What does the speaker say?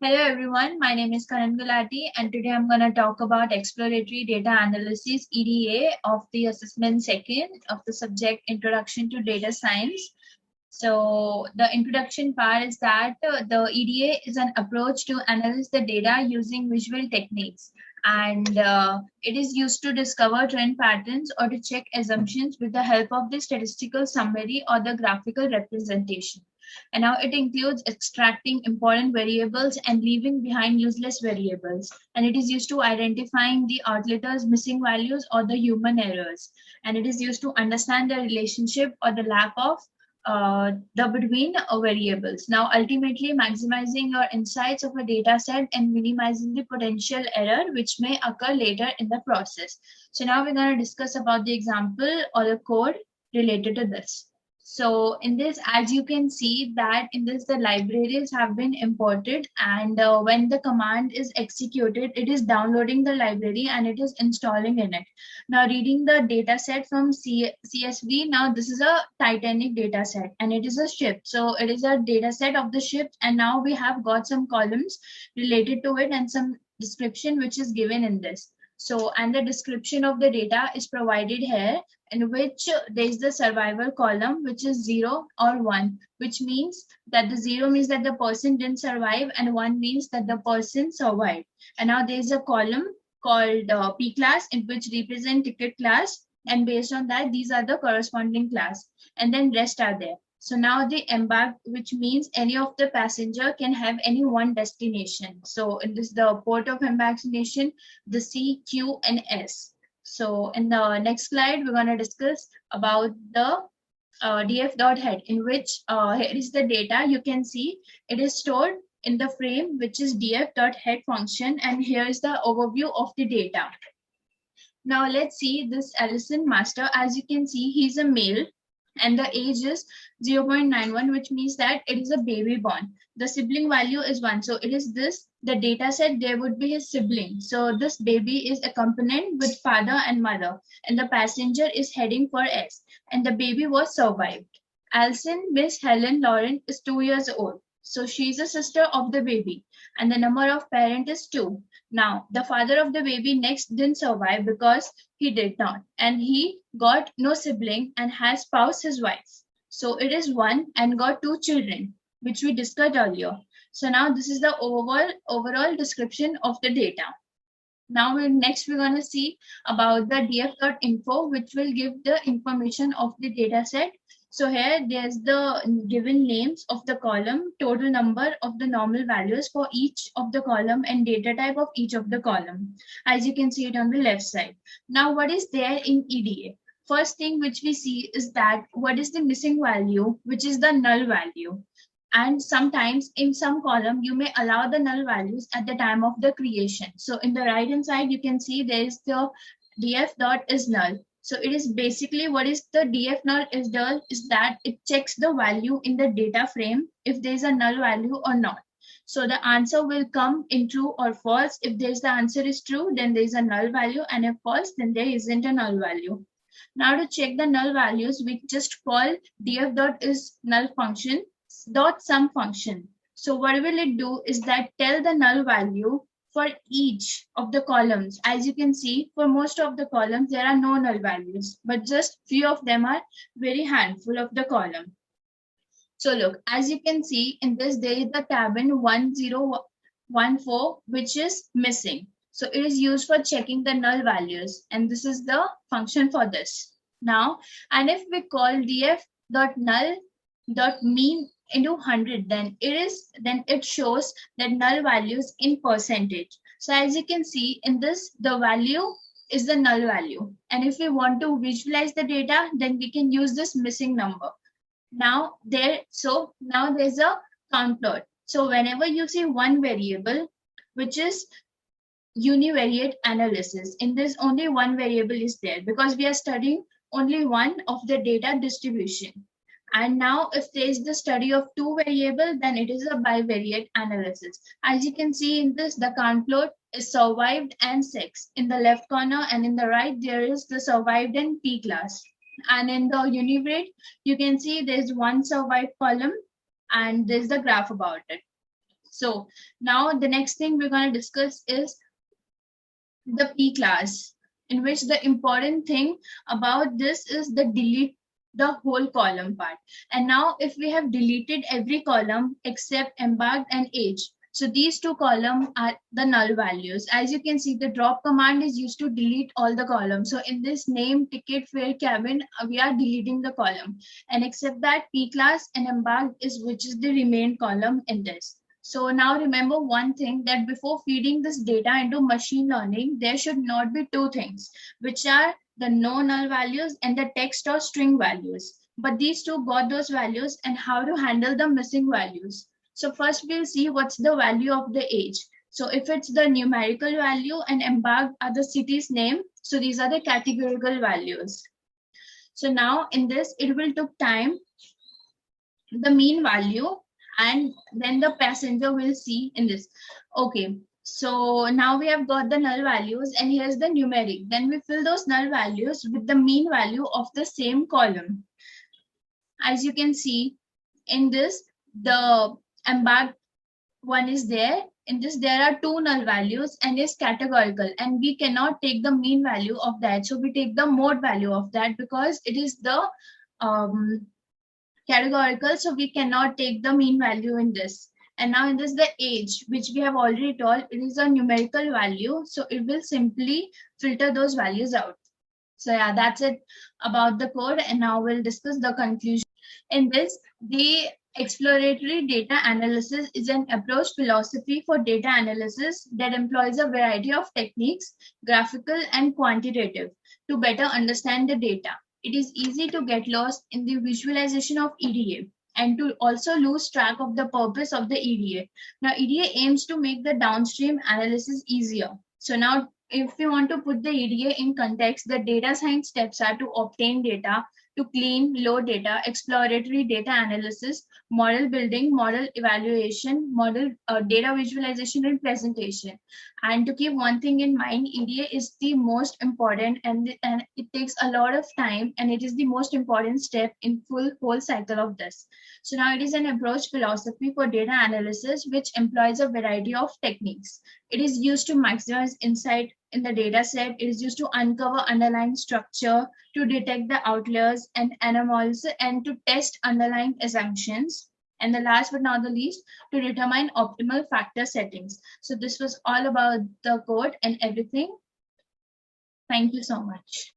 Hello everyone, my name is Karan Gulati and today I'm going to talk about exploratory data analysis EDA of the assessment second of the subject Introduction to Data Science. So the introduction part is that the EDA is an approach to analyze the data using visual techniques and it is used to discover trend patterns or to check assumptions with the help of the statistical summary or the graphical representation. And now it includes extracting important variables and leaving behind useless variables. And it is used to identifying the outliers, missing values, or the human errors. And it is used to understand the relationship or the lack of the between variables. Now, ultimately maximizing your insights of a data set and minimizing the potential error which may occur later in the process. So now we're going to discuss about the example or the code related to this. So in this, as you can see that in this, the libraries have been imported and when the command is executed, it is downloading the library and it is installing in it. Now reading the data set from CSV, now this is a Titanic data set and it is a ship. So it is a data set of the ship and now we have got some columns related to it and some description which is given in this. So, and the description of the data is provided here in which there is the survival column, which is 0 or 1, which means that the 0 means that the person didn't survive and 1 means that the person survived. And now there is a column called P class in which represent ticket class. And based on that, these are the corresponding class and then rest are there. So now the embark, which means any of the passenger can have any one destination. So in this, the port of embarkation, the C, Q, and S. So in the next slide, we're going to discuss about the df.head, in which here is the data. You can see it is stored in the frame, which is df.head function. And here is the overview of the data. Now let's see this Allison Master. As you can see, he's a male and the age is 0.91, which means that it is a baby born. The sibling value is 1. So it is this, the data set, there would be his sibling. So this baby is accompanied with father and mother, and the passenger is heading for S, and the baby was survived. Alison Miss Helen Lauren is 2 years old. So she's a sister of the baby, and the number of parent is 2. Now, the father of the baby next didn't survive because he did not, and he got no sibling and has spouse his wife. So it is 1 and got 2 children, which we discussed earlier. So now this is the overall description of the data. Now next we're going to see about the df.info, which will give the information of the data set. So here there's the given names of the column, total number of the normal values for each of the column and data type of each of the column, as you can see it on the left side. Now what is there in EDA? First thing which we see is that what is the missing value, which is the null value. And sometimes in some column, you may allow the null values at the time of the creation. So in the right hand side, you can see there is the df dot is null. So it is basically what is the df null is null is that it checks the value in the data frame if there is a null value or not. So the answer will come in true or false. If there's the answer is true, then there is a null value, and if false, then there isn't a null value. Now to check the null values, we just call df dot is null function dot sum function. So what will it do is that tell the null value for each of the columns. As you can see, for most of the columns, there are no null values, but just few of them are very handful of the column. So look, as you can see in this, there is the tab in 1014, which is missing. So it is used for checking the null values, and this is the function for this. Now, and if we call df.null.mean into 100, then it shows that null values in percentage. So as you can see in this, the value is the null value, and if we want to visualize the data, then we can use this missing number. Now there's a count plot. So whenever you see one variable, which is univariate analysis, in this only one variable is there because we are studying only one of the data distribution. And now if there is the study of two variables, then it is a bivariate analysis. As you can see in this, the count plot is survived and sex in the left corner, and in the right there is the survived and P class. And in the univariate, you can see there's one survived column and there's the graph about it. So now the next thing we're going to discuss is the P class, in which the important thing about this is the delete the whole column part. And now if we have deleted every column except embarked and age, so these two columns are the null values. As you can see, the drop command is used to delete all the columns. So in this name, ticket, fare, cabin, we are deleting the column. And except that, P class and embarked is which is the remain column in this. So now remember one thing, that before feeding this data into machine learning, there should not be two things, which are the no null values and the text or string values. But these two got those values and how to handle the missing values. So first we'll see what's the value of the age. So if it's the numerical value and embarked are the city's name, so these are the categorical values. So now in this, it will took time, the mean value, and then the passenger will see in this. Okay, so now we have got the null values and here's the numeric. Then we fill those null values with the mean value of the same column. As you can see in this, the embarked one is there. In this, there are two null values and is categorical, and we cannot take the mean value of that. So we take the mode value of that because it is the categorical, so we cannot take the mean value in this. And now in this, the age, which we have already told, it is a numerical value, so it will simply filter those values out. So yeah, that's it about the code, and now we'll discuss the conclusion. In this, the exploratory data analysis is an approach philosophy for data analysis that employs a variety of techniques, graphical and quantitative, to better understand the data. It is easy to get lost in the visualization of EDA and to also lose track of the purpose of the EDA. Now, EDA aims to make the downstream analysis easier. So now, if we want to put the EDA in context, the data science steps are to obtain data, to clean, load data, exploratory data analysis, model building, model evaluation, model data visualization and presentation. And to keep one thing in mind, EDA is the most important and it takes a lot of time, and it is the most important step in whole cycle of this. So now it is an approach philosophy for data analysis which employs a variety of techniques. It is used to maximize insight in the data set. It is used to uncover underlying structure, to detect the outliers and anomalies, and to test underlying assumptions. And the last but not the least, to determine optimal factor settings. So this was all about the code and everything. Thank you so much.